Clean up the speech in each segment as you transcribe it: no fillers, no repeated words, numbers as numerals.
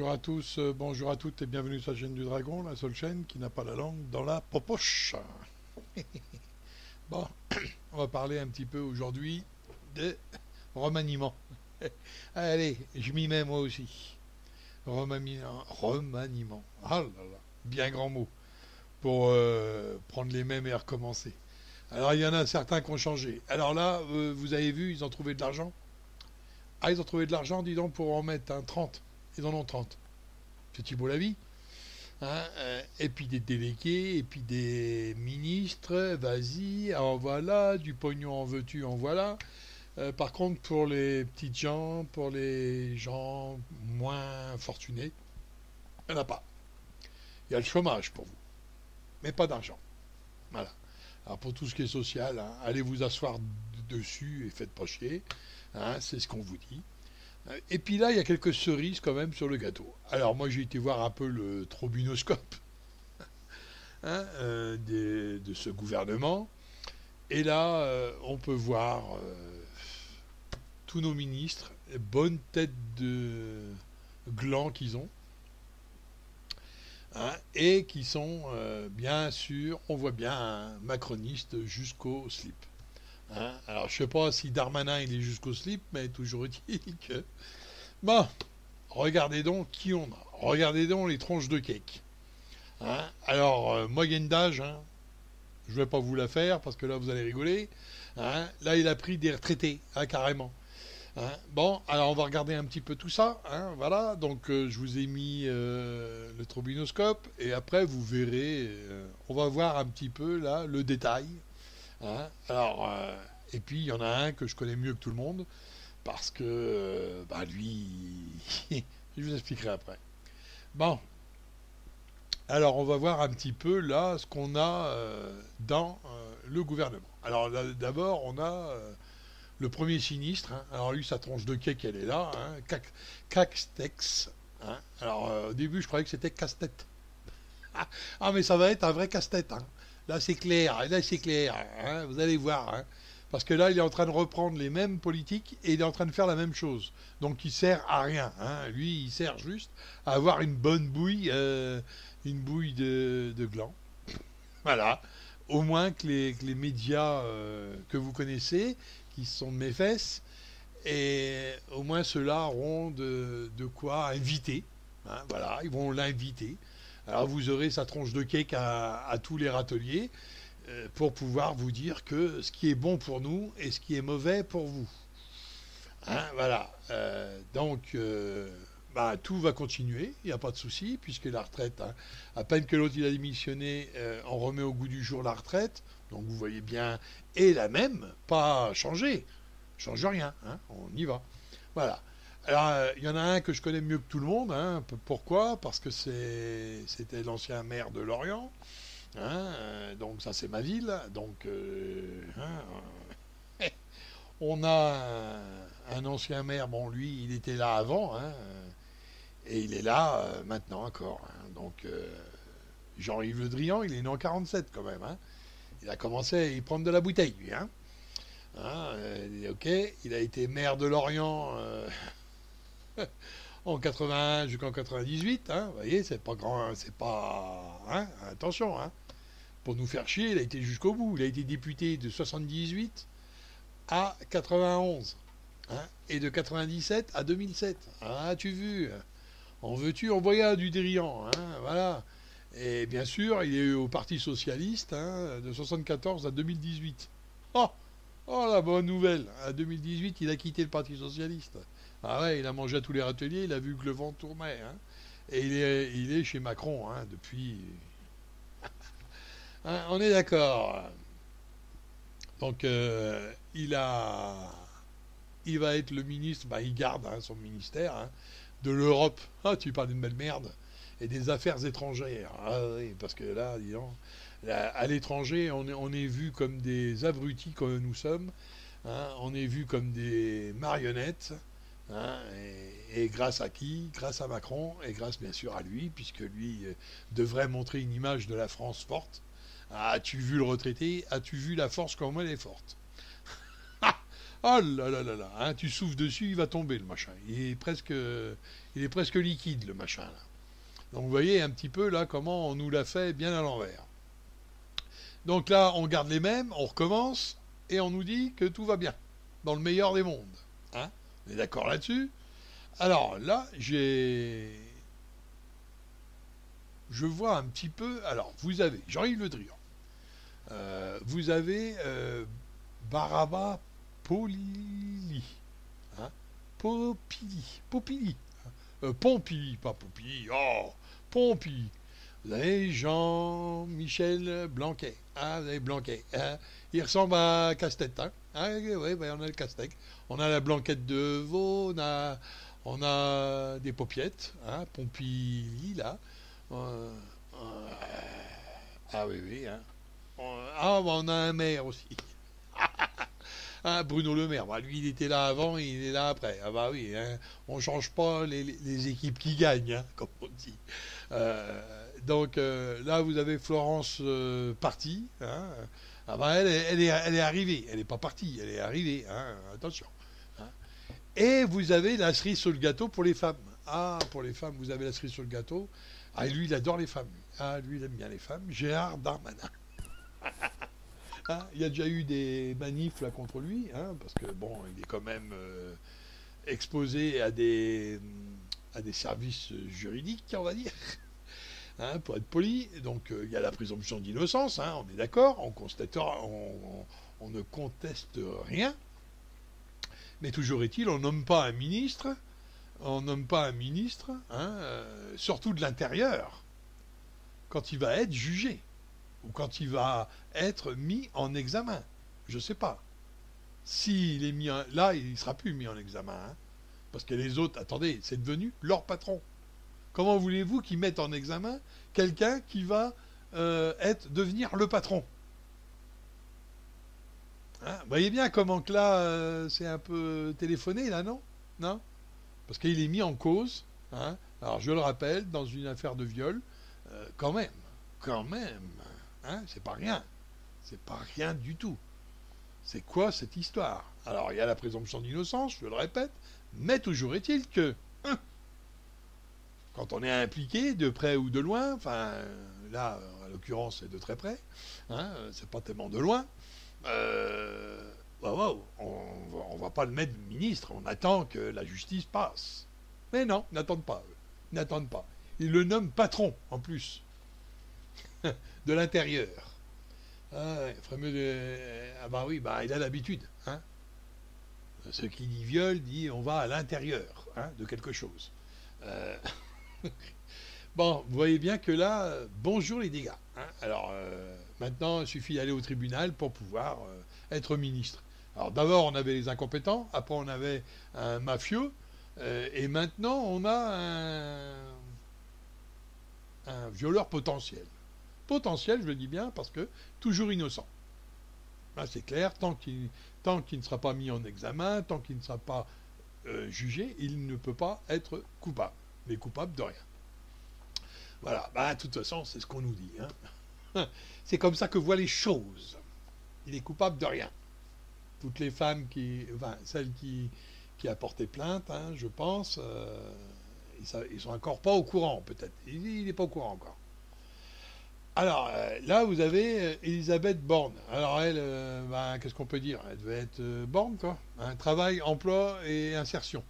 Bonjour à tous, bonjour à toutes et bienvenue sur la chaîne du Dragon, la seule chaîne qui n'a pas la langue dans la popoche. Bon, on va parler un petit peu aujourd'hui de remaniement. Allez, je m'y mets moi aussi. Remaniement, remaniement. Ah là là, bien grand mot pour prendre les mêmes et recommencer. Alors il y en a certains qui ont changé. Alors là, vous avez vu, ils ont trouvé de l'argent. Ah, ils ont trouvé de l'argent, dis donc, pour en mettre un 30. Ils en ont 30. C'est beau la vie. Hein, et puis des délégués, et puis des ministres, vas-y, en voilà, du pognon en veux-tu, en voilà. Par contre, pour les petites gens, pour les gens moins fortunés, il n'y en a pas. Il y a le chômage pour vous, mais pas d'argent. Voilà. Alors pour tout ce qui est social, hein, allez vous asseoir dessus et faites pas chier. Hein, c'est ce qu'on vous dit. Et puis là, il y a quelques cerises quand même sur le gâteau. Alors moi, j'ai été voir un peu le trobinoscope, hein, de ce gouvernement. Et là, on peut voir tous nos ministres, les bonnes têtes de gland qu'ils ont, hein, et qui sont, bien sûr, on voit bien un macroniste jusqu'au slip. Hein. Alors, je sais pas si Darmanin il est jusqu'au slip, mais toujours est-il que... Bon, regardez donc qui on a. Regardez donc les tronches de cake. Hein. Alors, moyenne d'âge, hein, je vais pas vous la faire parce que là vous allez rigoler. Hein. Là, il a pris des retraités, hein, carrément. Hein. Bon, alors on va regarder un petit peu tout ça. Hein, voilà, donc je vous ai mis le trobinoscope et après vous verrez, on va voir un petit peu là le détail. Hein. Alors, et puis il y en a un que je connais mieux que tout le monde parce que bah, lui, je vous expliquerai après. Bon, alors on va voir un petit peu là ce qu'on a dans le gouvernement. Alors d'abord on a le premier sinistre. Hein. Alors lui sa tronche de cake elle est là. Hein. Castex. Hein. Alors au début je croyais que c'était casse-tête. Ah mais ça va être un vrai casse-tête. Hein. Là c'est clair. Là c'est clair. Hein. Vous allez voir. Hein. Parce que là, il est en train de reprendre les mêmes politiques et il est en train de faire la même chose. Donc, il sert à rien. Hein. Lui, il sert juste à avoir une bouille de gland. Voilà. Au moins que les médias que vous connaissez, qui sont de mes fesses, et au moins ceux-là auront de quoi inviter. Hein. Voilà, ils vont l'inviter. Alors, vous aurez sa tronche de cake à tous les râteliers pour pouvoir vous dire que ce qui est bon pour nous et ce qui est mauvais pour vous. Hein, voilà. Donc, bah, tout va continuer, il n'y a pas de souci, puisque la retraite, hein, à peine que l'autre il a démissionné, on remet au goût du jour la retraite. Donc, vous voyez bien, et la même, pas changée. Change rien, hein, on y va. Voilà. Alors, il y en a un que je connais mieux que tout le monde. Hein, pourquoi? Parce que c'était l'ancien maire de Lorient. Hein, donc ça c'est ma ville. Donc hein, on a un ancien maire, bon lui il était là avant, hein, et il est là maintenant encore. Hein, donc Jean-Yves Le Drian, il est né en 47 quand même. Hein, il a commencé à y prendre de la bouteille lui. Hein, hein, ok, il a été maire de Lorient en 81 jusqu'en 98. Hein, vous voyez, c'est pas grand, c'est pas, hein, attention. Hein, pour nous faire chier, il a été jusqu'au bout. Il a été député de 78 à 91. Hein, et de 97 à 2007. Ah, tu vu? En veux-tu, en voilà du Drian. Hein, voilà. Et bien sûr, il est au Parti Socialiste, hein, de 74 à 2018. Oh, oh, la bonne nouvelle. À 2018, il a quitté le Parti Socialiste. Ah ouais, il a mangé à tous les râteliers, il a vu que le vent tournait. Hein, et il est chez Macron, hein, depuis... Hein, on est d'accord. Donc, il va être le ministre, bah, il garde, hein, son ministère, hein, de l'Europe. Ah, tu parles d'une belle merde. Et des affaires étrangères. Ah oui, parce que là, disons, là, à l'étranger, on est vu comme des abrutis comme nous sommes. Hein, on est vu comme des marionnettes. Hein, et grâce à qui? Grâce à Macron et grâce bien sûr à lui, puisque lui devrait montrer une image de la France forte. As-tu vu le retraité? As-tu vu la force comme elle est forte? Ah là là là là, hein, tu souffles dessus, il va tomber le machin. Il est presque liquide le machin là. Donc vous voyez un petit peu là comment on nous l'a fait bien à l'envers. Donc là, on garde les mêmes, on recommence et on nous dit que tout va bien, dans le meilleur des mondes. Hein, on est d'accord là-dessus? Alors là, je vois un petit peu. Alors, vous avez Jean-Yves Le Drian, vous avez Baraba Polili, hein, Popili, Pompili, pas Popili, oh, Pompili. Vous avez Jean-Michel Blanquet, vous avez Blanquet, hein, il ressemble à Casse-Tête, hein. Ah, ouais, on a le casse-tête. On a la blanquette de veau, on a des popiettes, hein, Pompili, là. Euh, euh, ah oui, oui, hein. On a un maire aussi. Ah, Bruno Le Maire, bah, lui il était là avant, il est là après. Ah bah oui, hein, on change pas les équipes qui gagnent, hein, comme on dit. Donc là vous avez Florence partie. Hein. Ah bah elle est arrivée, elle n'est pas partie, elle est arrivée. Hein, attention. Hein. Et vous avez la cerise sur le gâteau pour les femmes. Ah, pour les femmes, vous avez la cerise sur le gâteau. Ah, lui il adore les femmes. Ah, lui il aime bien les femmes. Gérard Darmanin. Hein, il y a déjà eu des manifs là contre lui, hein, parce que bon, il est quand même exposé à des services juridiques, on va dire, hein, pour être poli. Donc il y a la présomption d'innocence, hein, on est d'accord, on ne conteste rien, mais toujours est-il, on nomme pas un ministre, hein, surtout de l'intérieur, quand il va être jugé ou quand il va être mis en examen. Je sais pas. S'il est là, il ne sera plus mis en examen. Hein, parce que les autres, attendez, c'est devenu leur patron. Comment voulez-vous qu'ils mettent en examen quelqu'un qui va devenir le patron? Hein, vous voyez bien comment que là, c'est un peu téléphoné, là, non? Non? Parce qu'il est mis en cause. Hein, alors, je le rappelle, dans une affaire de viol, quand même. Quand même. Hein, c'est pas rien. C'est pas rien du tout. C'est quoi cette histoire? Alors, il y a la présomption d'innocence, je le répète, mais toujours est-il que, quand on est impliqué, de près ou de loin, enfin, là, en l'occurrence, c'est de très près, hein, c'est pas tellement de loin, on va pas le mettre ministre, on attend que la justice passe. Mais non, ils n'attendent pas, eux. Ils n'attendent pas. Ils le nomment patron, en plus, de l'intérieur. Ah, ah bah oui, bah il a l'habitude. Hein. Ce qui dit viol dit on va à l'intérieur, hein, de quelque chose. Euh, bon, vous voyez bien que là, bonjour les dégâts. Hein. Alors maintenant, il suffit d'aller au tribunal pour pouvoir être ministre. Alors d'abord, on avait les incompétents, après on avait un mafieux, et maintenant on a un violeur potentiel. Potentiel, je le dis bien, parce que toujours innocent. Là, c'est clair, tant qu'il ne sera pas mis en examen, tant qu'il ne sera pas jugé, il ne peut pas être coupable. Mais coupable de rien. Voilà, bah, de toute façon, c'est ce qu'on nous dit. Hein. C'est comme ça que voient les choses. Il est coupable de rien. Toutes les femmes celles qui a porté plainte, hein, je pense, ils sont encore pas au courant, peut-être. Il n'est pas au courant encore. Alors là, vous avez Elisabeth Borne. Alors elle, qu'est-ce qu'on peut dire? Elle devait être Borne, quoi. Hein, travail, emploi et insertion.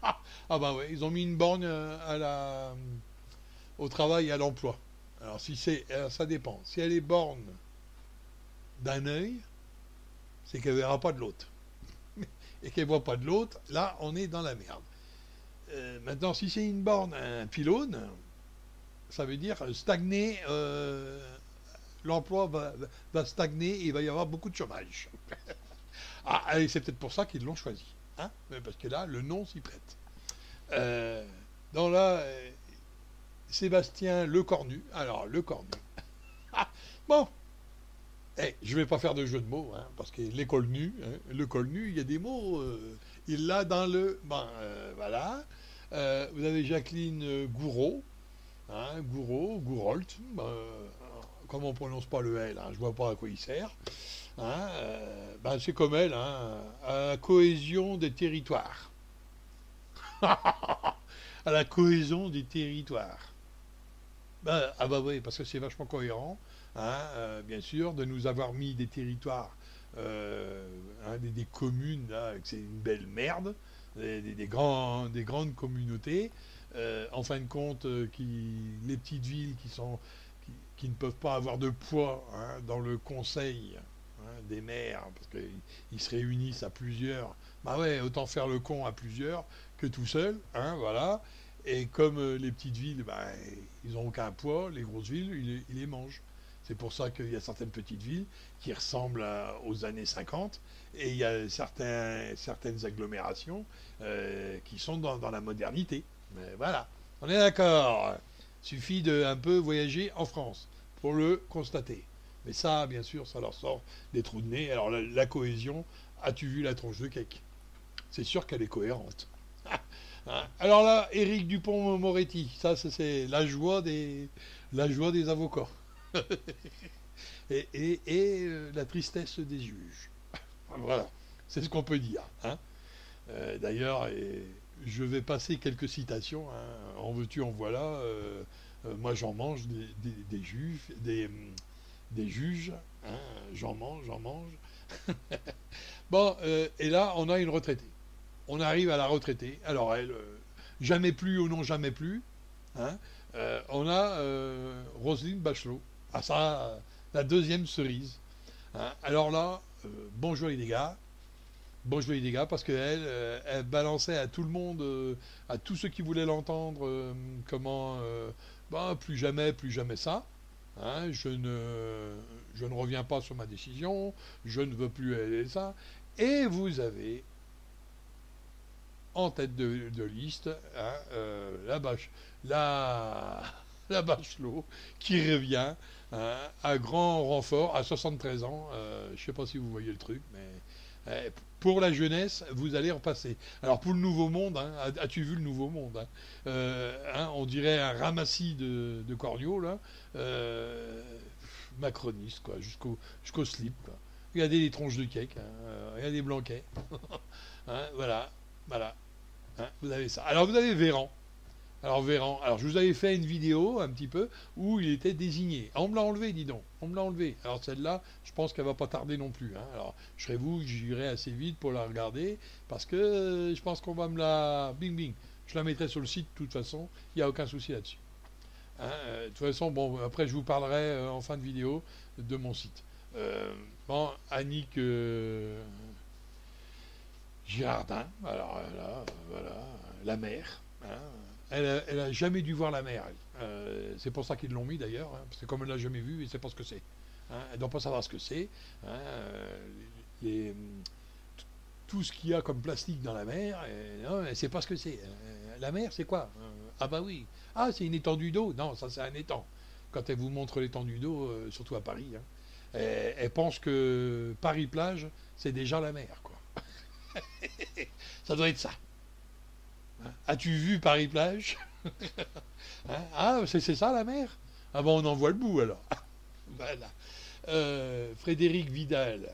Ah bah ouais, ils ont mis une borne au travail et à l'emploi. Alors ça dépend. Si elle est borne d'un œil, c'est qu'elle verra pas de l'autre. Et qu'elle voit pas de l'autre, là, on est dans la merde. Maintenant, si c'est une borne, un pylône, ça veut dire stagner, l'emploi va stagner et il va y avoir beaucoup de chômage. Ah, c'est peut-être pour ça qu'ils l'ont choisi. Hein, parce que là, le nom s'y prête. Dans là, Sébastien Lecornu. Alors, Lecornu. Ah, bon, je ne vais pas faire de jeu de mots, hein, parce que l'école nue, hein, le col nu, il y a des mots, il l'a dans le... Bon, voilà. Vous avez Jacqueline Gouraud. Hein, Gourolt, comme on ne prononce pas le L, hein, je ne vois pas à quoi il sert. Hein, ben, c'est comme elle, hein, à la cohésion des territoires. À la cohésion des territoires. Ah bah oui, parce que c'est vachement cohérent, hein, bien sûr, de nous avoir mis des territoires, hein, des communes, là, que c'est une belle merde, des grandes communautés, en fin de compte, les petites villes qui ne peuvent pas avoir de poids, hein, dans le conseil, hein, des maires, parce qu'ils se réunissent à plusieurs. Bah ouais, autant faire le con à plusieurs que tout seul, hein, voilà. Et comme les petites villes, bah, ils n'ont aucun poids, les grosses villes, ils les mangent. C'est pour ça qu'il y a certaines petites villes qui ressemblent aux années 50 et il y a certaines agglomérations qui sont dans la modernité. Mais voilà, on est d'accord. Suffit de un peu voyager en France pour le constater. Mais ça, bien sûr, ça leur sort des trous de nez. Alors la cohésion, as-tu vu la tronche de cake? C'est sûr qu'elle est cohérente. Hein. Alors là, Éric Dupond-Moretti, ça c'est la joie des avocats et la tristesse des juges. Voilà, c'est ce qu'on peut dire. Hein. D'ailleurs, je vais passer quelques citations. Hein. En veux-tu, en voilà. Moi, j'en mange des juges, des juges. Hein. J'en mange, j'en mange. Bon, et là, on a une retraitée. On arrive à la retraitée. Alors elle, jamais plus ou non jamais plus. Hein. On a Roselyne Bachelot. Ah ça, la deuxième cerise. Hein. Alors là, bonjour les dégâts. Bonjour les dégâts, parce qu'elle elle balançait à tout le monde, à tous ceux qui voulaient l'entendre, comment, bah, plus jamais ça. Hein, je ne reviens pas sur ma décision, je ne veux plus aller ça. Et vous avez en tête de liste, hein, la, la Bachelot qui revient, hein, à grand renfort à 73 ans. Je ne sais pas si vous voyez le truc, mais pour la jeunesse, vous allez repasser. Alors pour le Nouveau Monde, hein, as-tu vu le Nouveau Monde, hein, hein, on dirait un ramassis de corneaux, là, macroniste, quoi, jusqu'au slip. Quoi. Regardez les tronches de cake, hein, regardez les blanquets. Hein, voilà, voilà. Hein, vous avez ça. Alors vous avez Véran. Alors Véran, alors je vous avais fait une vidéo un petit peu où il était désigné. Ah, on me l'a enlevé, dis donc. On me l'a enlevé. Alors celle-là, je pense qu'elle va pas tarder non plus. Hein. Alors je serai vous, j'irai assez vite pour la regarder parce que je pense qu'on va me la bing bing. Je la mettrai sur le site de toute façon. Il n'y a aucun souci là-dessus. Hein, de toute façon, bon, après je vous parlerai en fin de vidéo de mon site. Bon, Annick Girardin, alors là, voilà, la mer. Hein. Elle a jamais dû voir la mer. C'est pour ça qu'ils l'ont mis d'ailleurs, hein, parce que comme elle l'a jamais vue, elle ne sait pas ce que c'est. Hein, elle ne doit pas savoir ce que c'est. Hein, les, tout ce qu'il y a comme plastique dans la mer, non, elle ne sait pas ce que c'est. La mer, c'est quoi? Ah bah oui. Ah, c'est une étendue d'eau. Non, ça c'est un étang. Quand elle vous montre l'étendue d'eau, surtout à Paris, hein, elle pense que Paris-Plage, c'est déjà la mer, quoi. Ça doit être ça. Hein. As-tu vu Paris-Plage? Hein. Ah, c'est ça la mer? Ah bon, on en voit le bout alors. Voilà. Frédéric Vidal.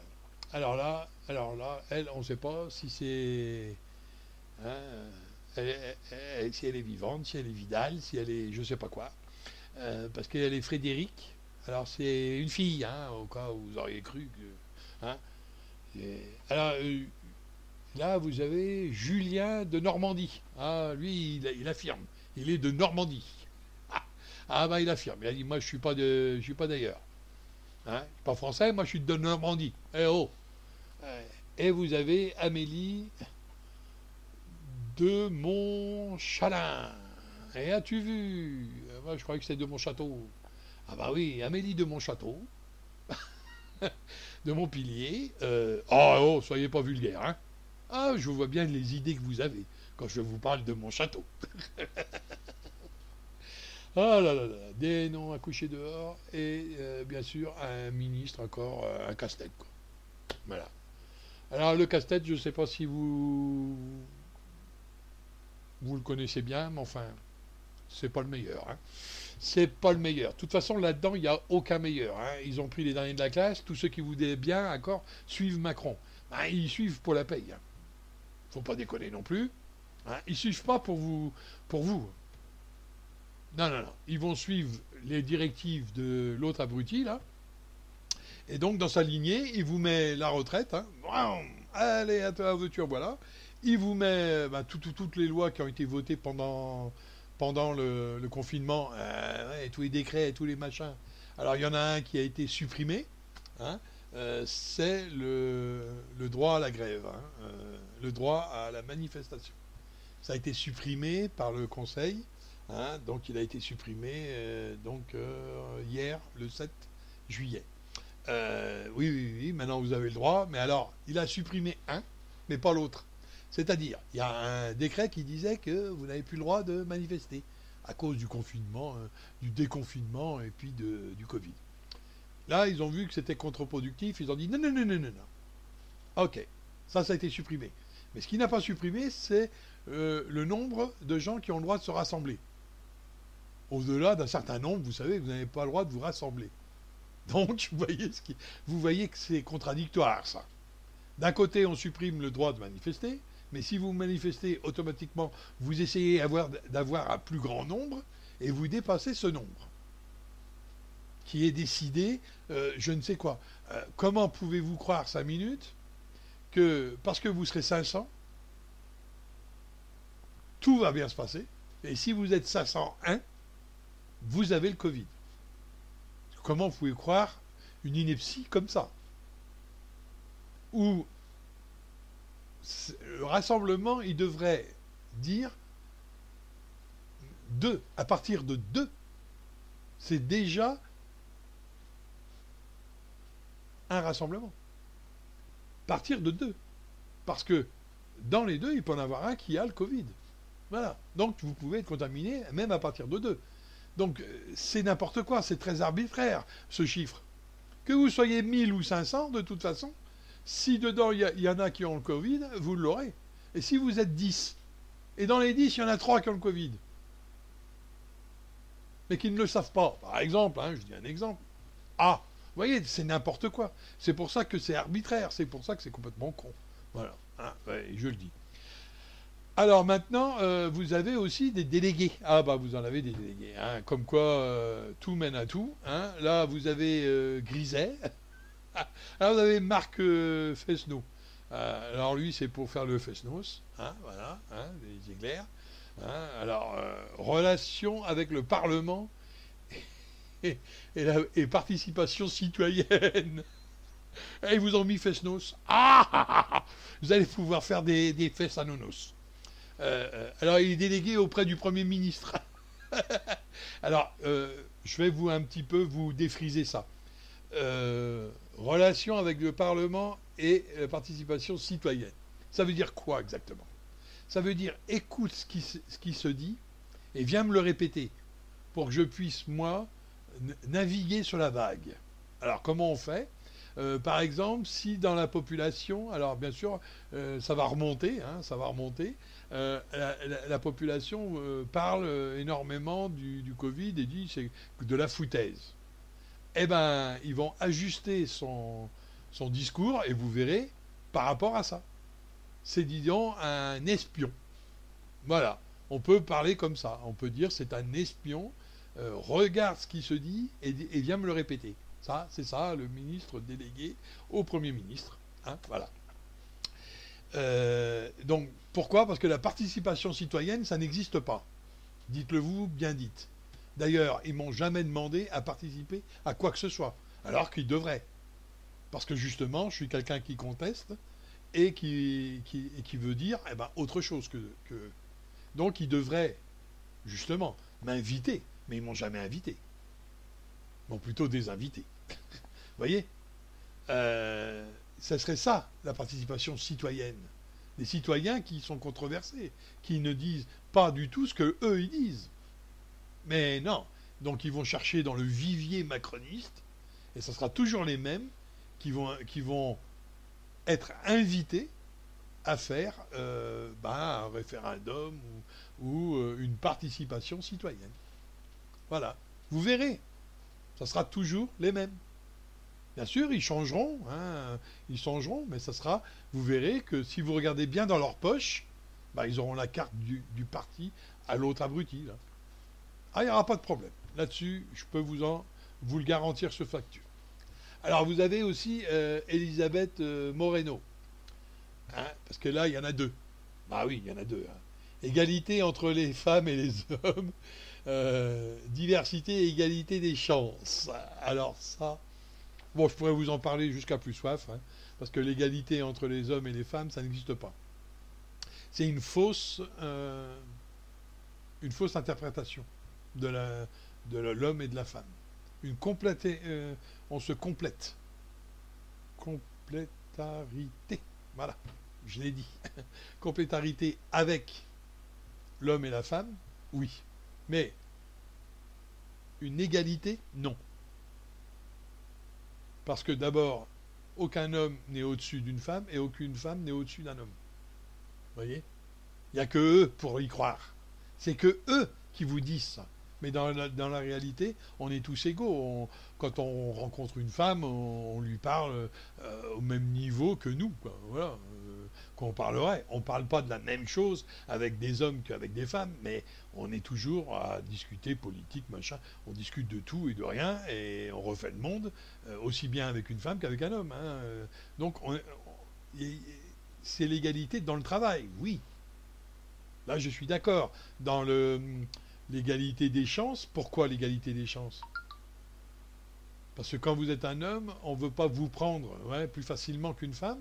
Alors là, elle, on ne sait pas si c'est, hein, si elle est vivante, si elle est Vidal, si elle est je ne sais pas quoi. Parce qu'elle est Frédéric. Alors c'est une fille, hein, au cas où vous auriez cru que. Hein. Alors, là, vous avez Julien de Normandie. Ah, lui, il affirme. Il est de Normandie. Ah, ah bah, il affirme. Il a dit, moi, je suis pas d'ailleurs. Hein, je suis pas français, moi, je suis de Normandie. Eh oh. Et vous avez Amélie de Montchalin. Et as-tu vu? Moi, je croyais que c'était de Montchâteau. Ah bah oui, Amélie de Montchâteau, de Montpilier. Oh, soyez pas vulgaire, hein. Ah, je vois bien les idées que vous avez quand je vous parle de mon château. Ah là là là, des noms à coucher dehors et bien sûr un ministre encore, un casse-tête. Quoi. Voilà. Alors le casse-tête, je ne sais pas si vous le connaissez bien, mais enfin, c'est pas le meilleur. Hein. C'est pas le meilleur. De toute façon, là-dedans, il n'y a aucun meilleur. Hein. Ils ont pris les derniers de la classe. Tous ceux qui voulaient bien, d'accord, suivent Macron. Ben, ils suivent pour la paye. Hein. Faut pas déconner non plus. Hein. Ils suivent pas pour vous. Pour vous. Non, non, non. Ils vont suivre les directives de l'autre abruti, là. Et donc, dans sa lignée, il vous met la retraite. Hein. Allez, à ta voiture, voilà. Il vous met toutes les lois qui ont été votées pendant le confinement, ouais, tous les décrets, tous les machins. Alors, il y en a un qui a été supprimé. Hein, c'est le droit à la grève, hein, le droit à la manifestation. Ça a été supprimé par le Conseil. Hein, donc, il a été supprimé hier, le 7 juillet. Oui, oui, oui, maintenant vous avez le droit, mais alors, il a supprimé un, mais pas l'autre. C'est-à-dire, il y a un décret qui disait que vous n'avez plus le droit de manifester à cause du confinement, du déconfinement et puis du Covid. Là, ils ont vu que c'était contre-productif, ils ont dit non, non, non, non, non, non. Ok, ça a été supprimé. Mais ce qui n'a pas supprimé, c'est le nombre de gens qui ont le droit de se rassembler. Au-delà d'un certain nombre, vous savez, vous n'avez pas le droit de vous rassembler. Donc, vous voyez que c'est contradictoire, ça. D'un côté, on supprime le droit de manifester, mais si vous manifestez, automatiquement, vous essayez d'avoir un plus grand nombre, et vous dépassez ce nombre, qui est décidé, je ne sais quoi. Comment pouvez-vous croire 5 minutes que, parce que vous serez 500, tout va bien se passer, et si vous êtes 501, vous avez le Covid. Comment vous pouvez croire une ineptie comme ça? Ou le rassemblement, il devrait dire 2. À partir de 2, c'est déjà un rassemblement. Partir de 2. Parce que dans les deux, il peut en avoir un qui a le Covid. Voilà. Donc vous pouvez être contaminé même à partir de 2. Donc c'est n'importe quoi, c'est très arbitraire ce chiffre. Que vous soyez 1000 ou 500, de toute façon, si dedans il y en a qui ont le Covid, vous l'aurez. Et si vous êtes 10, et dans les 10, il y en a 3 qui ont le Covid, mais qui ne le savent pas, par exemple, hein, je dis un exemple, ah, vous voyez, c'est n'importe quoi. C'est pour ça que c'est arbitraire, c'est pour ça que c'est complètement con. Voilà, hein, ouais, je le dis. Alors maintenant, vous avez aussi des délégués. Ah bah vous en avez des délégués. Hein, comme quoi, tout mène à tout. Hein. Là, vous avez Griset. Alors vous avez Marc Fesneau. Alors lui, c'est pour faire le Fesnos. Hein, voilà, hein, les éclairs. Hein. Alors, relation avec le Parlement et participation citoyenne. Et ils vous ont mis Fesnos. Ah, vous allez pouvoir faire des fesses à nonos. Alors, il est délégué auprès du Premier ministre. Alors, je vais un petit peu vous défriser ça. Relation avec le Parlement et la participation citoyenne. Ça veut dire quoi exactement? Ça veut dire écoute ce qui se dit et viens me le répéter pour que je puisse, moi, naviguer sur la vague. Alors, comment on fait? Par exemple, si dans la population, alors bien sûr, ça va remonter, hein, ça va remonter, la population parle énormément du Covid et dit c'est de la foutaise. Eh bien, ils vont ajuster son discours et vous verrez par rapport à ça. C'est, disons, un espion. Voilà, on peut parler comme ça. On peut dire c'est un espion, regarde ce qui se dit et viens me le répéter. Ça, c'est ça, le ministre délégué au Premier ministre. Hein, voilà. Donc, pourquoi? Parce que la participation citoyenne, ça n'existe pas. Dites-le vous, bien dites. D'ailleurs, ils m'ont jamais demandé à participer à quoi que ce soit, alors qu'ils devraient. Parce que justement, je suis quelqu'un qui conteste et qui veut dire autre chose que... Donc, ils devraient, justement, m'inviter, mais ils m'ont jamais invité. Ils m'ont plutôt désinvité. Vous voyez, ça serait ça, la participation citoyenne. Des citoyens qui sont controversés, qui ne disent pas du tout ce que eux ils disent. Mais non, donc ils vont chercher dans le vivier macroniste, et ce sera toujours les mêmes qui vont être invités à faire un référendum ou une participation citoyenne. Voilà. Vous verrez, ça sera toujours les mêmes. Bien sûr, ils changeront, hein, ils changeront, mais ça sera. Vous verrez que si vous regardez bien dans leur poche, ils auront la carte du parti à l'autre abruti. Là. Ah, il n'y aura pas de problème. Là-dessus, je peux vous le garantir sur facture. Alors, vous avez aussi Elisabeth Moreno. Hein, parce que là, il y en a deux. Bah oui, il y en a deux. Hein. Égalité entre les femmes et les hommes. Diversité et égalité des chances. Alors ça, bon, je pourrais vous en parler jusqu'à plus soif, hein, parce que l'égalité entre les hommes et les femmes, ça n'existe pas. C'est une fausse interprétation de l'homme et de la femme. On se complète. Complétarité. Voilà, je l'ai dit. Complétarité avec l'homme et la femme, oui. Mais une égalité, non. Parce que d'abord, aucun homme n'est au-dessus d'une femme et aucune femme n'est au-dessus d'un homme. Vous voyez? Il n'y a que eux pour y croire. C'est que eux qui vous disent ça. Mais dans la réalité, on est tous égaux. Quand on rencontre une femme, on lui parle au même niveau que nous. Quoi. Voilà. Qu'on parlerait. On ne parle pas de la même chose avec des hommes qu'avec des femmes, mais on est toujours à discuter politique, machin. On discute de tout et de rien, et on refait le monde, aussi bien avec une femme qu'avec un homme. Hein. Donc, c'est l'égalité dans le travail, oui. Là, je suis d'accord. Dans l'égalité des chances, pourquoi l'égalité des chances? Parce que quand vous êtes un homme, on ne veut pas vous prendre plus facilement qu'une femme,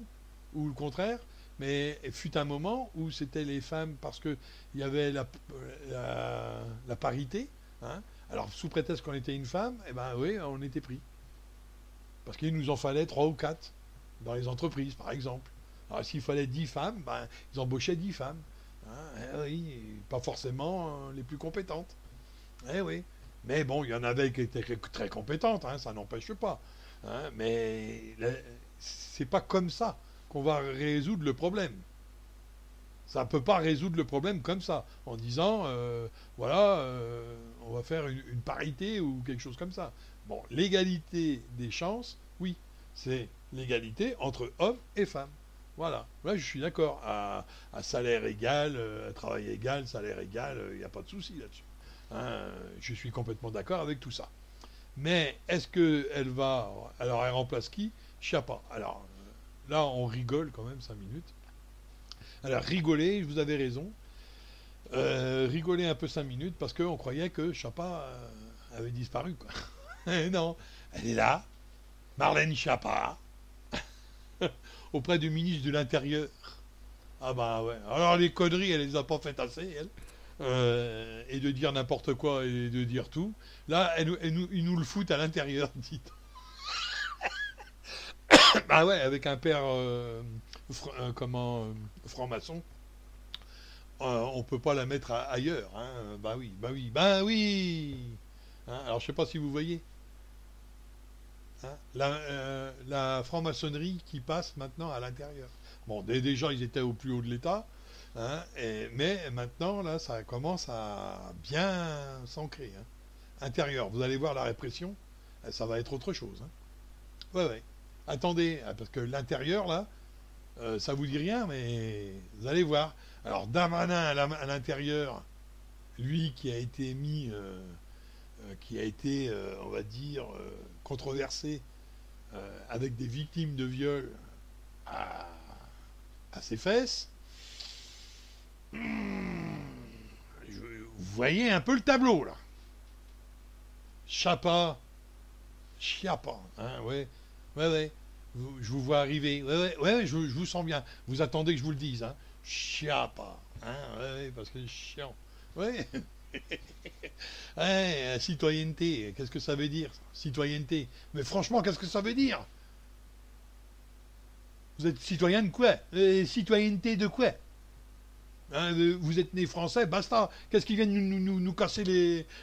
ou le contraire. Mais il fut un moment où c'était les femmes parce qu'il y avait la parité. Hein. Alors, sous prétexte qu'on était une femme, oui, on était pris. Parce qu'il nous en fallait 3 ou 4 dans les entreprises, par exemple. Alors, s'il fallait 10 femmes, ils embauchaient 10 femmes. Hein, oui, pas forcément les plus compétentes. Oui. Mais bon, il y en avait qui étaient très compétentes, hein, ça n'empêche pas. Hein, mais c'est pas comme ça qu'on va résoudre le problème. Ça ne peut pas résoudre le problème comme ça, en disant, on va faire une parité ou quelque chose comme ça. Bon, l'égalité des chances, oui, c'est l'égalité entre hommes et femmes. Voilà, là je suis d'accord. À salaire égal, à travail égal, salaire égal, il n'y a pas de souci là-dessus. Hein, je suis complètement d'accord avec tout ça. Mais est-ce qu'elle va... Alors elle remplace qui? Je sais pas. Alors là on rigole quand même 5 minutes. Alors rigoler, vous avez raison. Rigoler un peu 5 minutes parce qu'on croyait que Schiappa avait disparu. Quoi. Non, elle est là. Marlène Schiappa. Auprès du ministre de l'Intérieur. Ah ouais. Alors les conneries, elle les a pas faites assez, elle. Et de dire n'importe quoi et de dire tout. Là, ils nous le foutent à l'intérieur, dites. Ouais, avec un père franc-maçon, on peut pas la mettre ailleurs. Hein. Bah oui. Hein, alors je sais pas si vous voyez. Hein, la franc-maçonnerie qui passe maintenant à l'intérieur. Bon, déjà ils étaient au plus haut de l'État, hein, mais maintenant là ça commence à bien s'ancrer. Hein. Intérieur, vous allez voir la répression, ça va être autre chose. Hein. Ouais. Attendez, parce que l'intérieur là, ça vous dit rien, mais vous allez voir. Alors Darmanin à l'intérieur, lui qui a été mis, on va dire, controversé avec des victimes de viol à ses fesses. Vous voyez un peu le tableau là. Schiappa, hein, ouais. Je vous vois arriver. Ouais, je vous sens bien. Vous attendez que je vous le dise, hein. Schiappa, hein, parce que c'est chiant. Ouais. Citoyenneté, qu'est-ce que ça veut dire? Citoyenneté. Mais franchement, qu'est-ce que ça veut dire? Vous êtes citoyen de quoi? Citoyenneté de quoi? Hein, vous êtes né français, basta. Qu'est-ce qui vient nous casser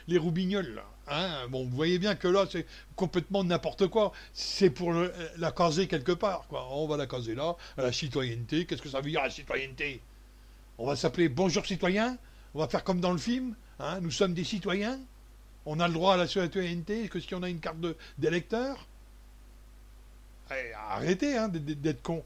les roubignoles là? Hein, bon, vous voyez bien que là, c'est complètement n'importe quoi. C'est pour la caser quelque part, quoi. On va la caser là, à la citoyenneté. Qu'est-ce que ça veut dire, la citoyenneté? On va s'appeler Bonjour citoyen. On va faire comme dans le film. Hein, nous sommes des citoyens. On a le droit à la citoyenneté que si on a une carte d'électeur. Arrêtez hein, d'être con.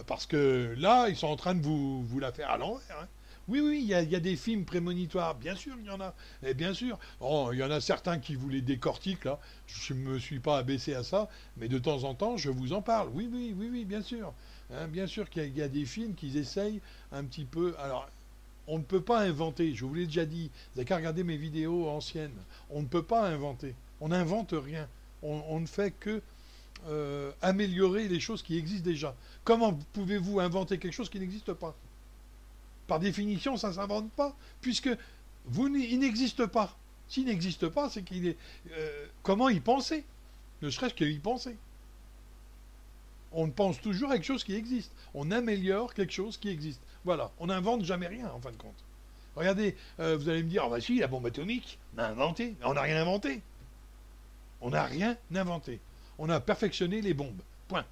Parce que là, ils sont en train de vous la faire à l'envers. Hein. Oui, oui, il y a des films prémonitoires, bien sûr, il y en a. Et bien sûr, oh, il y en a certains qui vous les décortiquent, là. Je ne me suis pas abaissé à ça, mais de temps en temps, je vous en parle. Oui, oui, oui, oui, bien sûr. Hein, bien sûr qu'il y a des films qui essayent un petit peu. Alors, on ne peut pas inventer, je vous l'ai déjà dit, vous n'avez qu'à regarder mes vidéos anciennes. On ne peut pas inventer. On n'invente rien. On ne fait que améliorer les choses qui existent déjà. Comment pouvez-vous inventer quelque chose qui n'existe pas? Par définition, ça ne s'invente pas, puisque il n'existe pas. S'il n'existe pas, c'est qu'il est... comment y penser? Ne serait-ce qu'y penser. On pense toujours à quelque chose qui existe. On améliore quelque chose qui existe. Voilà. On n'invente jamais rien, en fin de compte. Regardez, vous allez me dire, ah bah si, la bombe atomique, on a inventé. On n'a rien inventé. On n'a rien inventé. On a perfectionné les bombes. Point.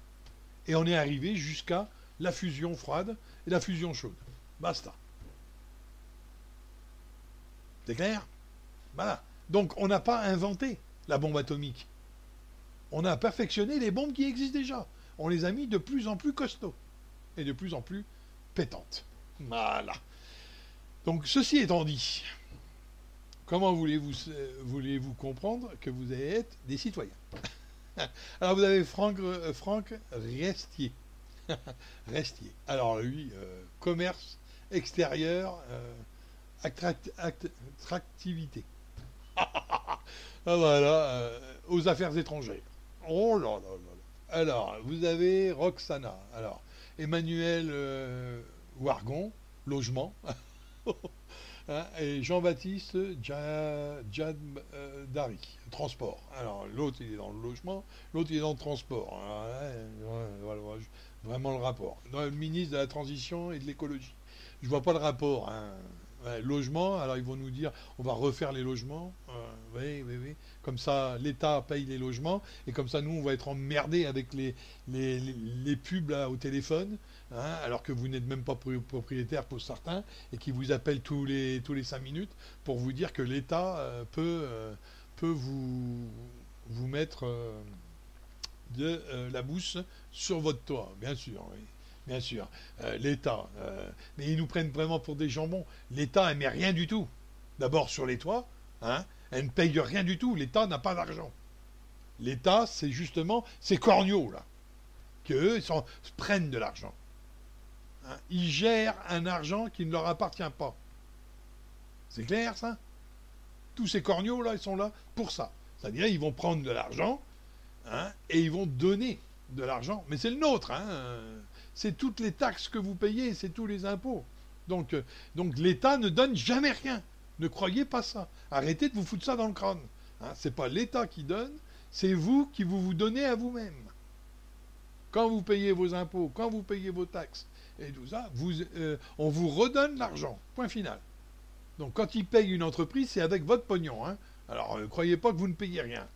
Et on est arrivé jusqu'à la fusion froide et la fusion chaude. Basta. C'est clair? Voilà. Donc on n'a pas inventé la bombe atomique. On a perfectionné les bombes qui existent déjà. On les a mis de plus en plus costauds et de plus en plus pétantes. Voilà. Donc ceci étant dit, comment voulez-vous comprendre que vous allez être des citoyens? Alors vous avez Franck Restier. Restier. Alors lui, commerce extérieur, attractivité. Ah, voilà, aux affaires étrangères. Oh là là là là. Alors, vous avez Roxana. Alors, Emmanuel Wargon, logement. Hein, et Jean-Baptiste Dari, transport. Alors, l'autre, il est dans le logement, l'autre, il est dans le transport. Alors, voilà, vraiment le rapport. Dans le ministre de la Transition et de l'écologie. Je vois pas le rapport. Hein. Ouais, logement, alors ils vont nous dire on va refaire les logements. Oui, oui, oui. Comme ça, l'État paye les logements et comme ça, nous, on va être emmerdés avec les pubs là, au téléphone, hein, alors que vous n'êtes même pas propriétaire pour certains et qui vous appellent tous les 5 minutes pour vous dire que l'État peut vous mettre de la mousse sur votre toit, bien sûr. Oui. Bien sûr, l'État. Mais ils nous prennent vraiment pour des jambons. L'État, elle met rien du tout. D'abord sur les toits, hein, elle ne paye rien du tout. L'État n'a pas d'argent. L'État, c'est justement ces corneaux, là, qu'eux, se prennent de l'argent. Hein. Ils gèrent un argent qui ne leur appartient pas. C'est clair, ça? Tous ces corneaux, là, ils sont là pour ça. C'est-à-dire, ils vont prendre de l'argent, hein, et ils vont donner de l'argent. Mais c'est le nôtre, hein. C'est toutes les taxes que vous payez, c'est tous les impôts. Donc l'État ne donne jamais rien. Ne croyez pas ça. Arrêtez de vous foutre ça dans le crâne. Hein, c'est pas l'État qui donne, c'est vous qui vous donnez à vous-même. Quand vous payez vos impôts, quand vous payez vos taxes et tout ça, on vous redonne l'argent. Point final. Donc quand ils payent une entreprise, c'est avec votre pognon. Hein. Alors ne croyez pas que vous ne payez rien.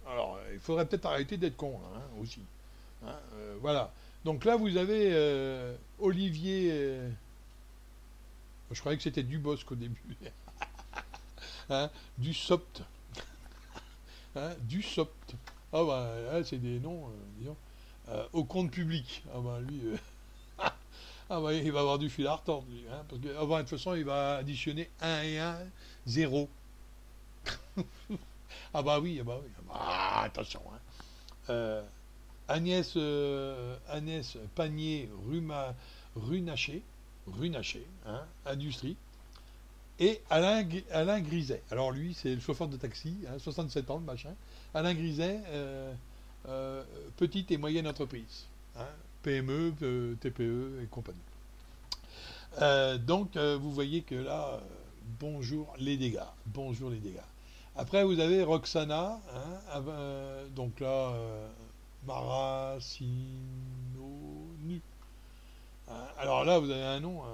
Alors il faudrait peut-être arrêter d'être con là, hein, aussi. Hein, voilà. Donc là, vous avez Olivier... je croyais que c'était Dubosc au début. Hein, Dussopt. Hein, Dussopt. Ah bah, là, c'est des noms, disons. Au compte public. Ah bah, lui... ah bah, il va avoir du fil à retordre, lui. Hein, parce que, de toute façon, il va additionner 1 et 1, 0. Ah bah oui, ah bah oui. Ah, attention. Hein. Agnès Panier Runacher, hein, industrie, et Alain Griset. Alors lui, c'est le chauffeur de taxi, hein, 67 ans, le machin. Alain Griset, petite et moyenne entreprise, hein, PME, TPE et compagnie. Donc, vous voyez que là, bonjour les dégâts. Bonjour les dégâts. Après, vous avez Roxana, hein, donc là... Maracino Nu. Alors là, vous avez un nom,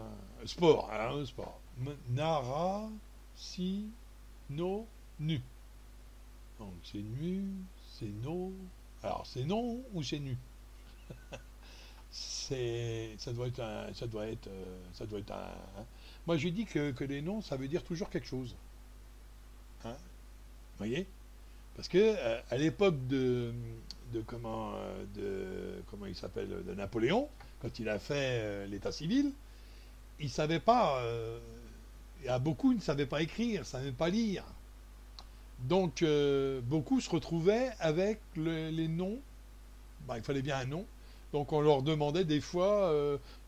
sport, un sport. Naracino Nu. Donc c'est nu, c'est no. Alors c'est non ou c'est nu? Ça doit être un. Moi je dis que les noms ça veut dire toujours quelque chose. Hein, vous voyez? Parce que à l'époque de comment il s'appelle, de Napoléon, quand il a fait l'état civil, il savait pas. Il y a beaucoup qui ne savaient pas écrire, ne savaient pas lire. Donc beaucoup se retrouvaient avec les noms. Bah, il fallait bien un nom. Donc on leur demandait des fois,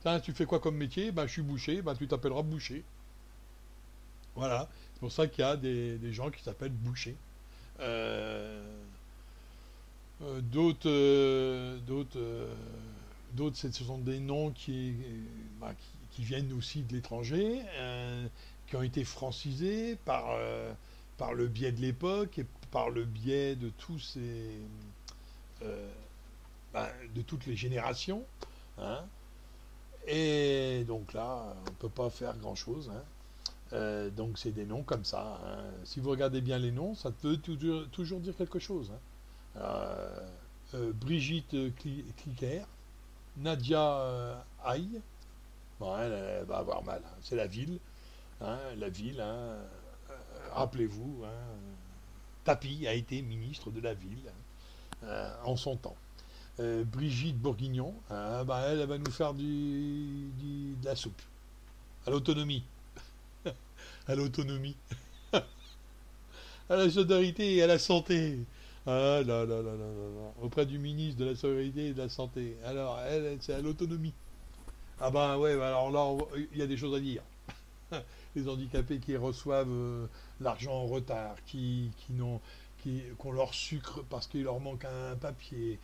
tiens, tu fais quoi comme métier? Bah, je suis boucher. Bah, tu t'appelleras boucher. Voilà. C'est pour ça qu'il y a des gens qui s'appellent boucher. Euh, d'autres, ce sont des noms qui viennent aussi de l'étranger, qui ont été francisés par le biais de l'époque et par le biais de tous euh, de toutes les générations. Hein. Et donc là, on ne peut pas faire grand-chose. Hein. Donc c'est des noms comme ça. Hein. Si vous regardez bien les noms, ça peut toujours dire quelque chose. Hein. Brigitte Clicker, Nadia Aïe, bon, elle va avoir mal. Hein. C'est la ville. Hein, la ville, hein. Rappelez-vous, hein, Tapi a été ministre de la ville en son temps. Brigitte Bourguignon, bah, elle va nous faire de la soupe. À l'autonomie. À l'autonomie. À la solidarité et à la santé. Ah là là là là là là. Auprès du ministre de la Solidarité et de la Santé. Alors, c'est à l'autonomie. Ah ben ouais, alors là, il y a des choses à dire. Les handicapés qui reçoivent l'argent en retard, qu'on leur sucre parce qu'il leur manque un papier.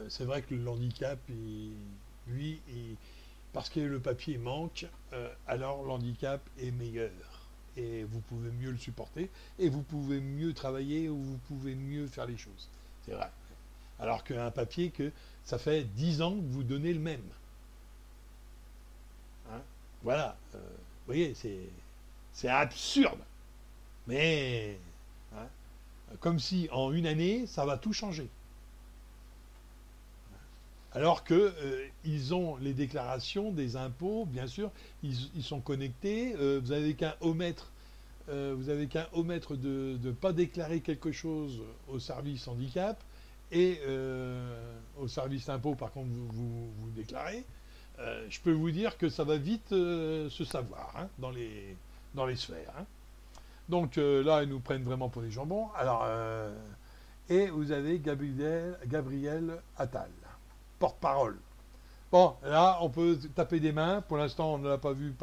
C'est vrai que le handicap, parce que le papier manque, alors l'handicap est meilleur. Et vous pouvez mieux le supporter, et vous pouvez mieux travailler, ou vous pouvez mieux faire les choses. C'est vrai. Alors qu'un papier que ça fait 10 ans que vous donnez le même. Hein. Voilà. Vous voyez, c'est absurde. Mais, hein, comme si en une année, ça va tout changer. Alors que ils ont les déclarations des impôts, bien sûr, ils sont connectés. Vous avez qu'un omettre de ne pas déclarer quelque chose au service handicap et au service impôt, par contre, vous déclarez. Je peux vous dire que ça va vite se savoir hein, dans les sphères. Hein. Donc là, ils nous prennent vraiment pour des jambons. Alors, et vous avez Gabriel Attal, porte-parole. Bon, là, on peut taper des mains. Pour l'instant, on ne l'a pas vu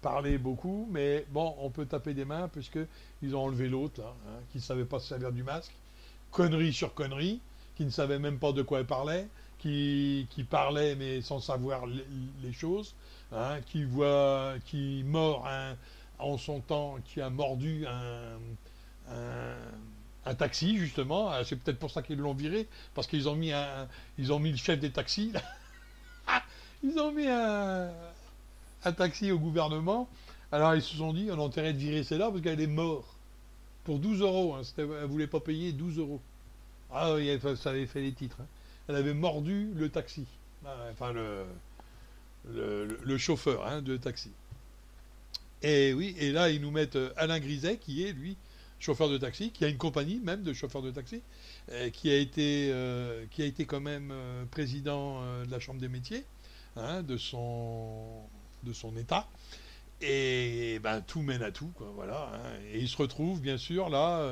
parler beaucoup, mais bon, on peut taper des mains puisqu'ils ont enlevé l'autre, là, hein, qui ne savait pas se servir du masque. Connerie sur connerie, qui ne savait même pas de quoi elle parlait, qui parlait mais sans savoir les choses, hein, qui mord en son temps, qui a mordu un taxi justement. C'est peut-être pour ça qu'ils l'ont viré, parce qu'ils ont mis le chef des taxis. Là. Ils ont mis un taxi au gouvernement. Alors ils se sont dit, on a intérêt de virer celle-là parce qu'elle est morte. Pour 12 euros. Hein, elle ne voulait pas payer 12 euros. Ah oui, ça avait fait les titres. Hein. Elle avait mordu le taxi. Enfin, le chauffeur hein, de taxi. Et oui, et là, ils nous mettent Alain Griset, qui est, lui, chauffeur de taxi, qui a une compagnie même de chauffeurs de taxi, qui a été quand même président de la Chambre des métiers hein, de son État. Et ben, tout mène à tout, quoi, voilà. Hein. Et il se retrouve, bien sûr, là,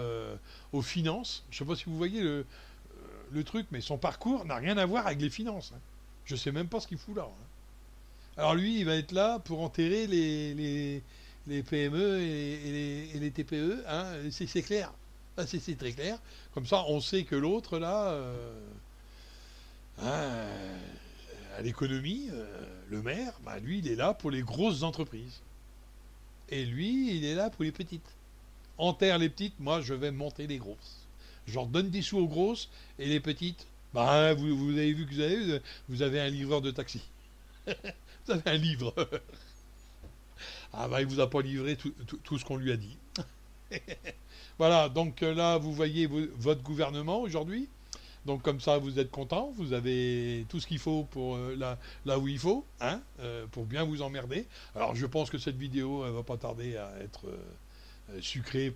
aux finances. Je ne sais pas si vous voyez le truc, mais son parcours n'a rien à voir avec les finances. Hein. Je ne sais même pas ce qu'il fout là. Hein. Alors lui, il va être là pour enterrer les PME et les TPE. Hein. C'est clair. Ah, c'est très clair. Comme ça, on sait que l'autre, là, hein, à l'économie, le maire, bah, lui, il est là pour les grosses entreprises. Et lui, il est là pour les petites. Enterre les petites, moi, je vais monter les grosses. Je leur donne des sous aux grosses, et les petites, bah, vous avez vu que vous avez un livreur de taxi. Vous avez un livre. Ah bah, il vous a pas livré tout ce qu'on lui a dit. Voilà, donc là, vous voyez votre gouvernement aujourd'hui. Donc comme ça, vous êtes content, vous avez tout ce qu'il faut pour là où il faut, hein, pour bien vous emmerder. Alors je pense que cette vidéo, elle va pas tarder à être sucrée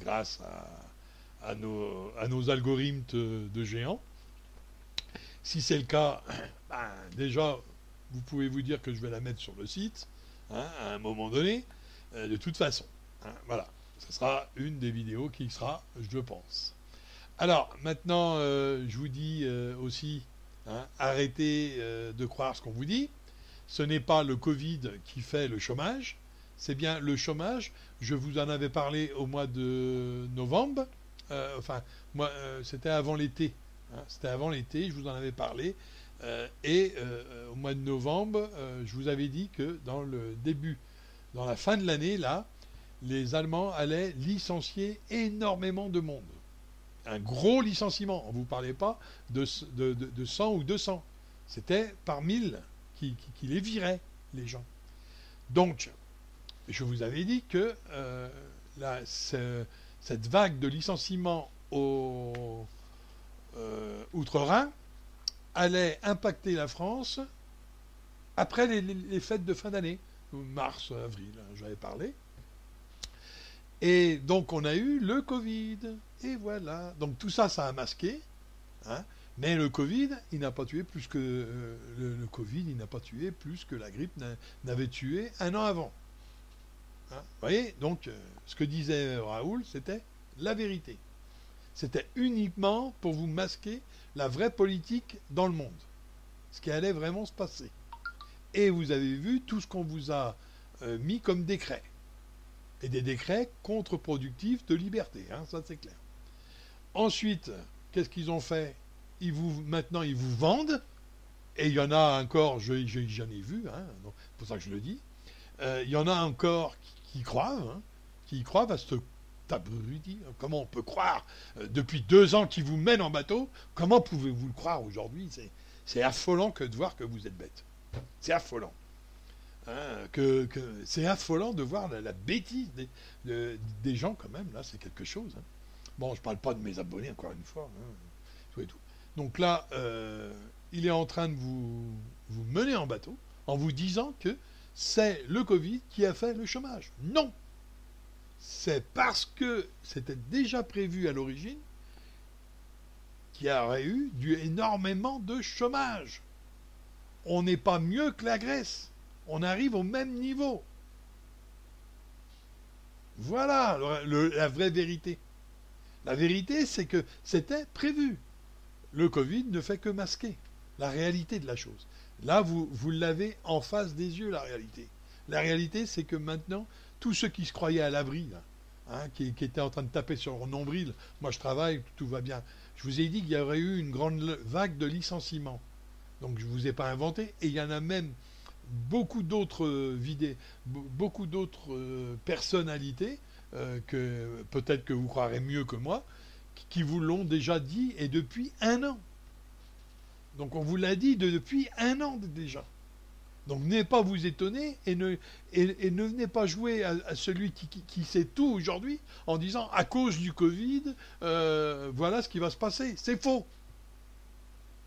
grâce à nos algorithmes de géants. Si c'est le cas, ben, déjà, vous pouvez vous dire que je vais la mettre sur le site, hein, à un moment donné, de toute façon. Hein, voilà, ce sera une des vidéos qui sera, je pense. Alors, maintenant, je vous dis aussi, hein, arrêtez de croire ce qu'on vous dit. Ce n'est pas le Covid qui fait le chômage, c'est bien le chômage. Je vous en avais parlé au mois de novembre. Enfin, moi, c'était avant l'été. Hein, c'était avant l'été, je vous en avais parlé. Au mois de novembre, je vous avais dit que dans la fin de l'année, là, les Allemands allaient licencier énormément de monde. Un gros licenciement. On ne vous parlait pas de 100 ou 200. C'était par 1000 qui les viraient, les gens. Donc, je vous avais dit que cette vague de licenciements outre-Rhin allait impacter la France après les fêtes de fin d'année. Mars, avril, hein, j'avais parlé. Et donc on a eu le Covid. Et voilà. Donc tout ça, ça a masqué. Hein, mais le Covid, il n'a pas tué plus que... le Covid, il n'a pas tué plus que la grippe n'avait tué un an avant. Hein, vous voyez. Donc ce que disait Raoul, c'était la vérité. C'était uniquement pour vous masquer la vraie politique dans le monde. Ce qui allait vraiment se passer. Et vous avez vu tout ce qu'on vous a mis comme décret. Et des décrets contre-productifs de liberté, hein, ça c'est clair. Ensuite, qu'est-ce qu'ils ont fait? Maintenant, ils vous vendent, et il y en a encore, j'en ai vu, hein, c'est pour ça que je le dis, il y en a encore qui croient à ce abruti. Comment on peut croire, depuis 2 ans qu'ils vous mènent en bateau, comment pouvez-vous le croire aujourd'hui? C'est affolant que de voir que vous êtes bête. C'est affolant. Hein, c'est affolant de voir la bêtise des gens quand même, là, c'est quelque chose. Hein. Bon, je parle pas de mes abonnés, encore une fois. Hein, tout et tout. Donc là, il est en train de vous mener en bateau en vous disant que c'est le Covid qui a fait le chômage. Non! C'est parce que c'était déjà prévu à l'origine qu'il y aurait eu énormément de chômage. On n'est pas mieux que la Grèce. On arrive au même niveau. Voilà la vraie vérité. La vérité, c'est que c'était prévu. Le Covid ne fait que masquer la réalité de la chose. Là, vous l'avez en face des yeux, la réalité. La réalité, c'est que maintenant, tous ceux qui se croyaient à l'abri, hein, qui étaient en train de taper sur leur nombril, moi je travaille, tout va bien. Je vous ai dit qu'il y aurait eu une grande vague de licenciements. Donc je ne vous ai pas inventé. Et il y en a même beaucoup d'autres personnalités que peut-être que vous croirez mieux que moi, qui vous l'ont déjà dit et depuis 1 an. Donc on vous l'a dit depuis 1 an déjà. Donc n'allez pas vous étonner et ne venez pas jouer à celui qui sait tout aujourd'hui en disant à cause du Covid, voilà ce qui va se passer. C'est faux.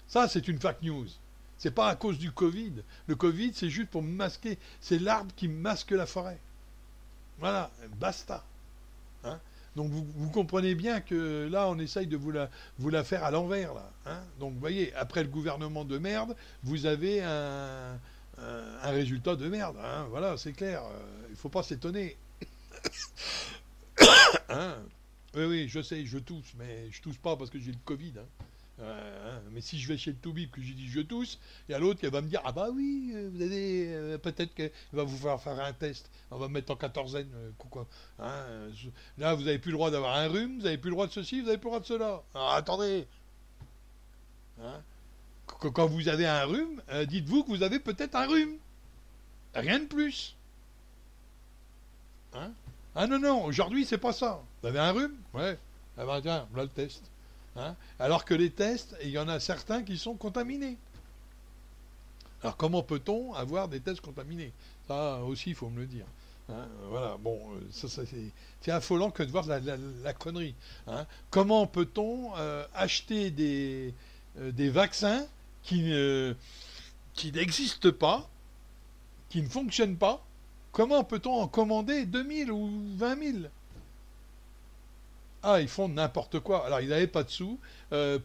Ça, c'est une fake news. C'est pas à cause du Covid. Le Covid, c'est juste pour masquer. C'est l'arbre qui masque la forêt. Voilà, basta. Hein, donc vous comprenez bien que là, on essaye de vous la faire à l'envers. Là, hein. Donc vous voyez, après le gouvernement de merde, vous avez un résultat de merde. Hein. Voilà, c'est clair. Il ne faut pas s'étonner. Hein, oui, je sais, je tousse, mais je tousse pas parce que j'ai le Covid. Hein. Mais si je vais chez le toubib que je dis je tousse, il y a l'autre qui va me dire ah bah oui, vous avez peut-être qu'il va vous faire un test, on va me mettre en quatorzaine, quoi. Hein, là vous n'avez plus le droit d'avoir un rhume, vous n'avez plus le droit de ceci, vous n'avez plus le droit de cela. Alors attendez, hein, quand vous avez un rhume, dites-vous que vous avez peut-être un rhume, rien de plus. Hein, ah non, aujourd'hui c'est pas ça. Vous avez un rhume, ouais, ah ben tiens, voilà le test. Hein, alors que les tests, il y en a certains qui sont contaminés. Alors comment peut-on avoir des tests contaminés? Ça aussi, il faut me le dire. Hein, voilà, bon, c'est affolant que de voir la connerie. Hein. Comment peut-on acheter des vaccins qui n'existent pas, qui ne fonctionnent pas? Comment peut-on en commander 2000 ou 20 000? Ah, ils font n'importe quoi. Alors, ils n'avaient pas de sous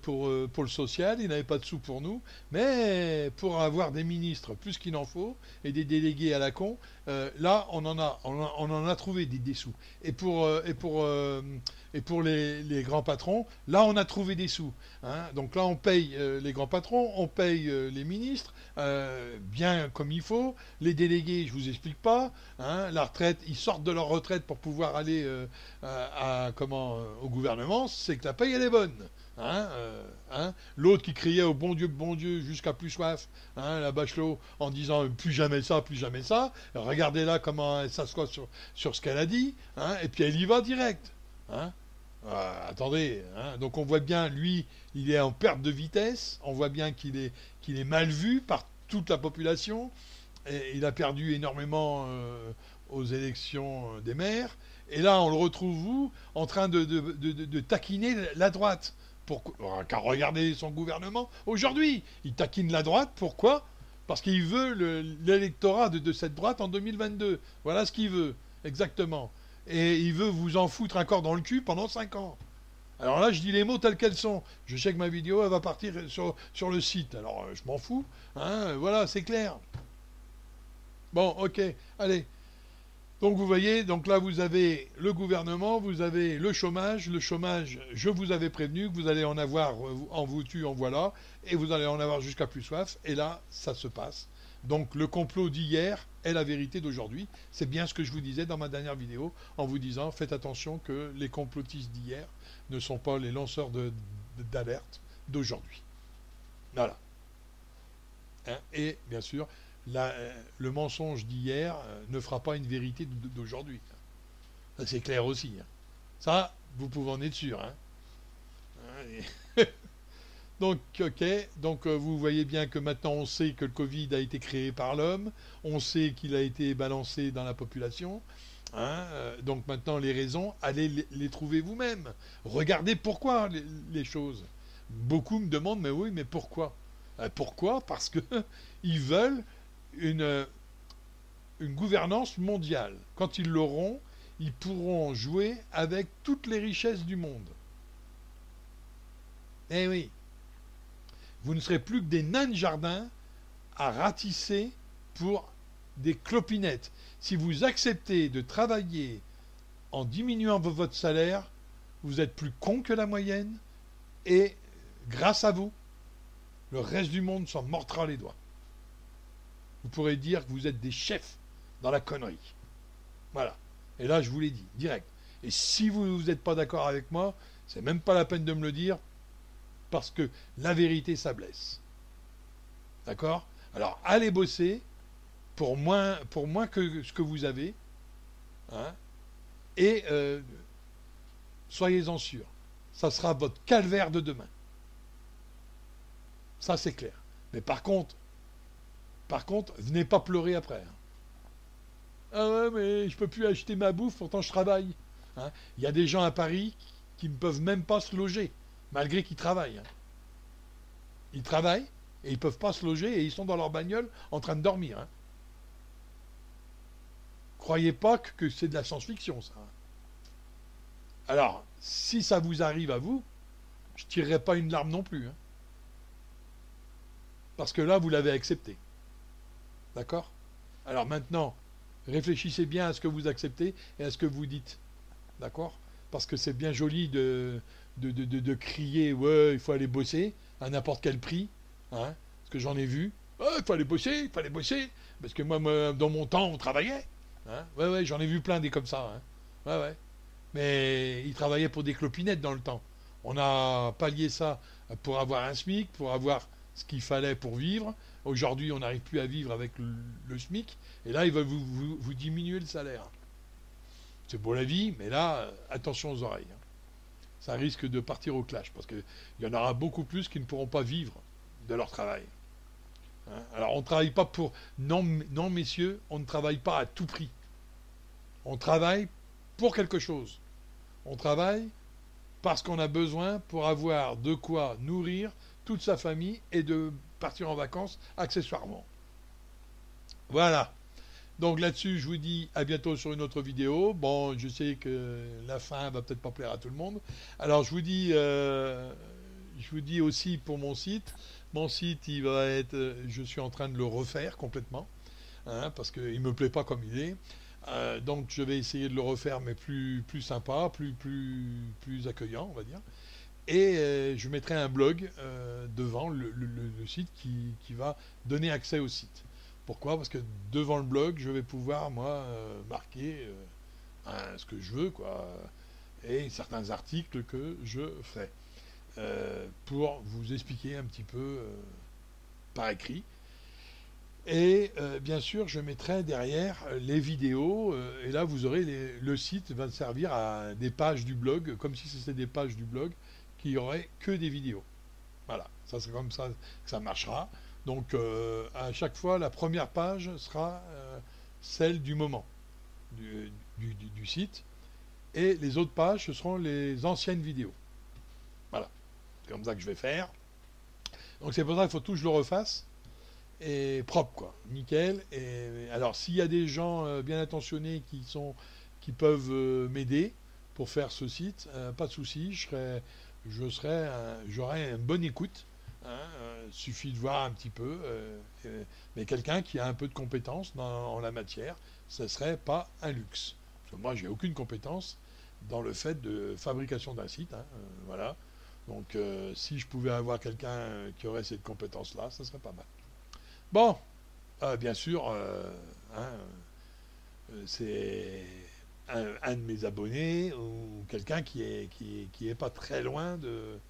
pour le social, ils n'avaient pas de sous pour nous, mais pour avoir des ministres plus qu'il en faut et des délégués à la con, là, on en a trouvé des sous. Et pour les grands patrons, là, on a trouvé des sous. Hein. Donc là, on paye les grands patrons, on paye les ministres, bien comme il faut. Les délégués, je vous explique pas. Hein. La retraite, ils sortent de leur retraite pour pouvoir aller au gouvernement, c'est que la paye elle est bonne. Hein, hein. L'autre qui criait au bon Dieu jusqu'à plus soif, hein, la Bachelot, en disant plus jamais ça. Regardez là comment elle s'assoit sur ce qu'elle a dit, hein, et puis elle y va direct. Hein. Attendez, hein. Donc on voit bien, lui, il est en perte de vitesse, on voit bien qu'il est mal vu par toute la population, et il a perdu énormément aux élections des maires. Et là, on le retrouve, vous, en train de taquiner la droite. Car regardez son gouvernement. Aujourd'hui, il taquine la droite. Pourquoi? Parce qu'il veut l'électorat de cette droite en 2022. Voilà ce qu'il veut, exactement. Et il veut vous en foutre encore dans le cul pendant 5 ans. Alors là, je dis les mots tels qu'elles sont. Je sais que ma vidéo, elle va partir sur le site. Alors, je m'en fous. Hein, voilà, c'est clair. Bon, ok, allez. Donc vous voyez, donc là vous avez le gouvernement, vous avez le chômage. Le chômage, je vous avais prévenu que vous allez en avoir en vous tue, en voilà, et vous allez en avoir jusqu'à plus soif. Et là, ça se passe. Donc le complot d'hier est la vérité d'aujourd'hui. C'est bien ce que je vous disais dans ma dernière vidéo, en vous disant faites attention que les complotistes d'hier ne sont pas les lanceurs d'alerte d'aujourd'hui. Voilà. Hein, et bien sûr, le mensonge d'hier ne fera pas une vérité d'aujourd'hui. Ça, c'est clair aussi. Hein. Ça, vous pouvez en être sûr. Hein. Donc, ok. Donc, vous voyez bien que maintenant, on sait que le Covid a été créé par l'homme. On sait qu'il a été balancé dans la population. Hein. Donc, maintenant, les raisons, allez les trouver vous-même. Regardez pourquoi les choses. Beaucoup me demandent, mais oui, mais pourquoi? Pourquoi? Parce que ils veulent une gouvernance mondiale. Quand ils l'auront, ils pourront jouer avec toutes les richesses du monde. Eh oui, vous ne serez plus que des nains de jardin à ratisser pour des clopinettes. Si vous acceptez de travailler en diminuant votre salaire, vous êtes plus con que la moyenne et grâce à vous, le reste du monde s'en mordra les doigts. Vous pourrez dire que vous êtes des chefs dans la connerie. Voilà. Et là, je vous l'ai dit, direct. Et si vous n'êtes pas d'accord avec moi, c'est même pas la peine de me le dire, parce que la vérité, ça blesse. D'accord? Alors, allez bosser pour moins que ce que vous avez, hein, et soyez-en sûrs. Ça sera votre calvaire de demain. Ça, c'est clair. Mais par contre, venez pas pleurer après. Hein. Ah ouais, mais je peux plus acheter ma bouffe, pourtant je travaille. Hein. Il y a des gens à Paris qui ne peuvent même pas se loger, malgré qu'ils travaillent. Hein. Ils travaillent et ils ne peuvent pas se loger et ils sont dans leur bagnole en train de dormir. Hein. Croyez pas que c'est de la science-fiction, ça. Hein. Alors, si ça vous arrive à vous, je ne tirerai pas une larme non plus. Hein. Parce que là, vous l'avez accepté. D'accord? Alors maintenant, réfléchissez bien à ce que vous acceptez et à ce que vous dites. D'accord? Parce que c'est bien joli de crier, ouais, il faut aller bosser à n'importe quel prix. Hein, parce que j'en ai vu. Ouais, il faut aller bosser, il fallait bosser. Parce que moi, dans mon temps, on travaillait. Hein, ouais, j'en ai vu plein des comme ça. Hein, ouais. Mais ils travaillaient pour des clopinettes dans le temps. On a pallié ça pour avoir un SMIC, pour avoir ce qu'il fallait pour vivre. Aujourd'hui, on n'arrive plus à vivre avec le SMIC. Et là, ils veulent vous diminuer le salaire. C'est beau la vie, mais là, attention aux oreilles. Hein. Ça risque de partir au clash, parce qu'il y en aura beaucoup plus qui ne pourront pas vivre de leur travail. Hein. Alors, on ne travaille pas pour... Non, messieurs, on ne travaille pas à tout prix. On travaille pour quelque chose. On travaille parce qu'on a besoin pour avoir de quoi nourrir toute sa famille et de partir en vacances accessoirement. Voilà. Donc là-dessus, je vous dis à bientôt sur une autre vidéo. Bon, je sais que la fin va peut-être pas plaire à tout le monde. Alors je vous dis aussi pour mon site. Mon site, il va être, je suis en train de le refaire complètement, hein, parce qu'il me plaît pas comme il est. Donc je vais essayer de le refaire, mais plus sympa, plus accueillant, on va dire. Et je mettrai un blog devant le site qui va donner accès au site. Pourquoi? Parce que devant le blog, je vais pouvoir, moi, marquer ce que je veux, quoi, et certains articles que je fais, pour vous expliquer un petit peu par écrit. Et bien sûr, je mettrai derrière les vidéos, et là, vous aurez le site va servir à des pages du blog, comme si c'était des pages du blog, qui n'auraient que des vidéos. Voilà, ça c'est comme ça que ça marchera. Donc à chaque fois, la première page sera celle du moment du site, et les autres pages, ce seront les anciennes vidéos. Voilà, c'est comme ça que je vais faire. Donc c'est pour ça qu'il faut tout que je le refasse, et propre, quoi, nickel. Et alors s'il y a des gens bien intentionnés qui peuvent m'aider pour faire ce site, pas de souci, j'aurai une bonne écoute. Hein, suffit de voir un petit peu, mais quelqu'un qui a un peu de compétence en la matière, ce serait pas un luxe. Parce que moi, j'ai aucune compétence dans le fait de fabrication d'un site. Hein, voilà. Donc, si je pouvais avoir quelqu'un qui aurait cette compétence-là, ça serait pas mal. Bon, bien sûr, hein, c'est un de mes abonnés ou quelqu'un qui est pas très loin de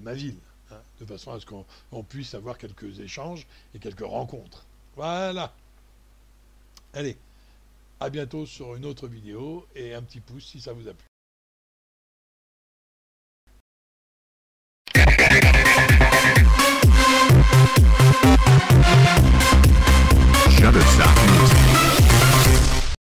ma ville, hein, de façon à ce qu'on puisse avoir quelques échanges et quelques rencontres. Voilà. Allez, à bientôt sur une autre vidéo et un petit pouce si ça vous a plu. Shutterstock.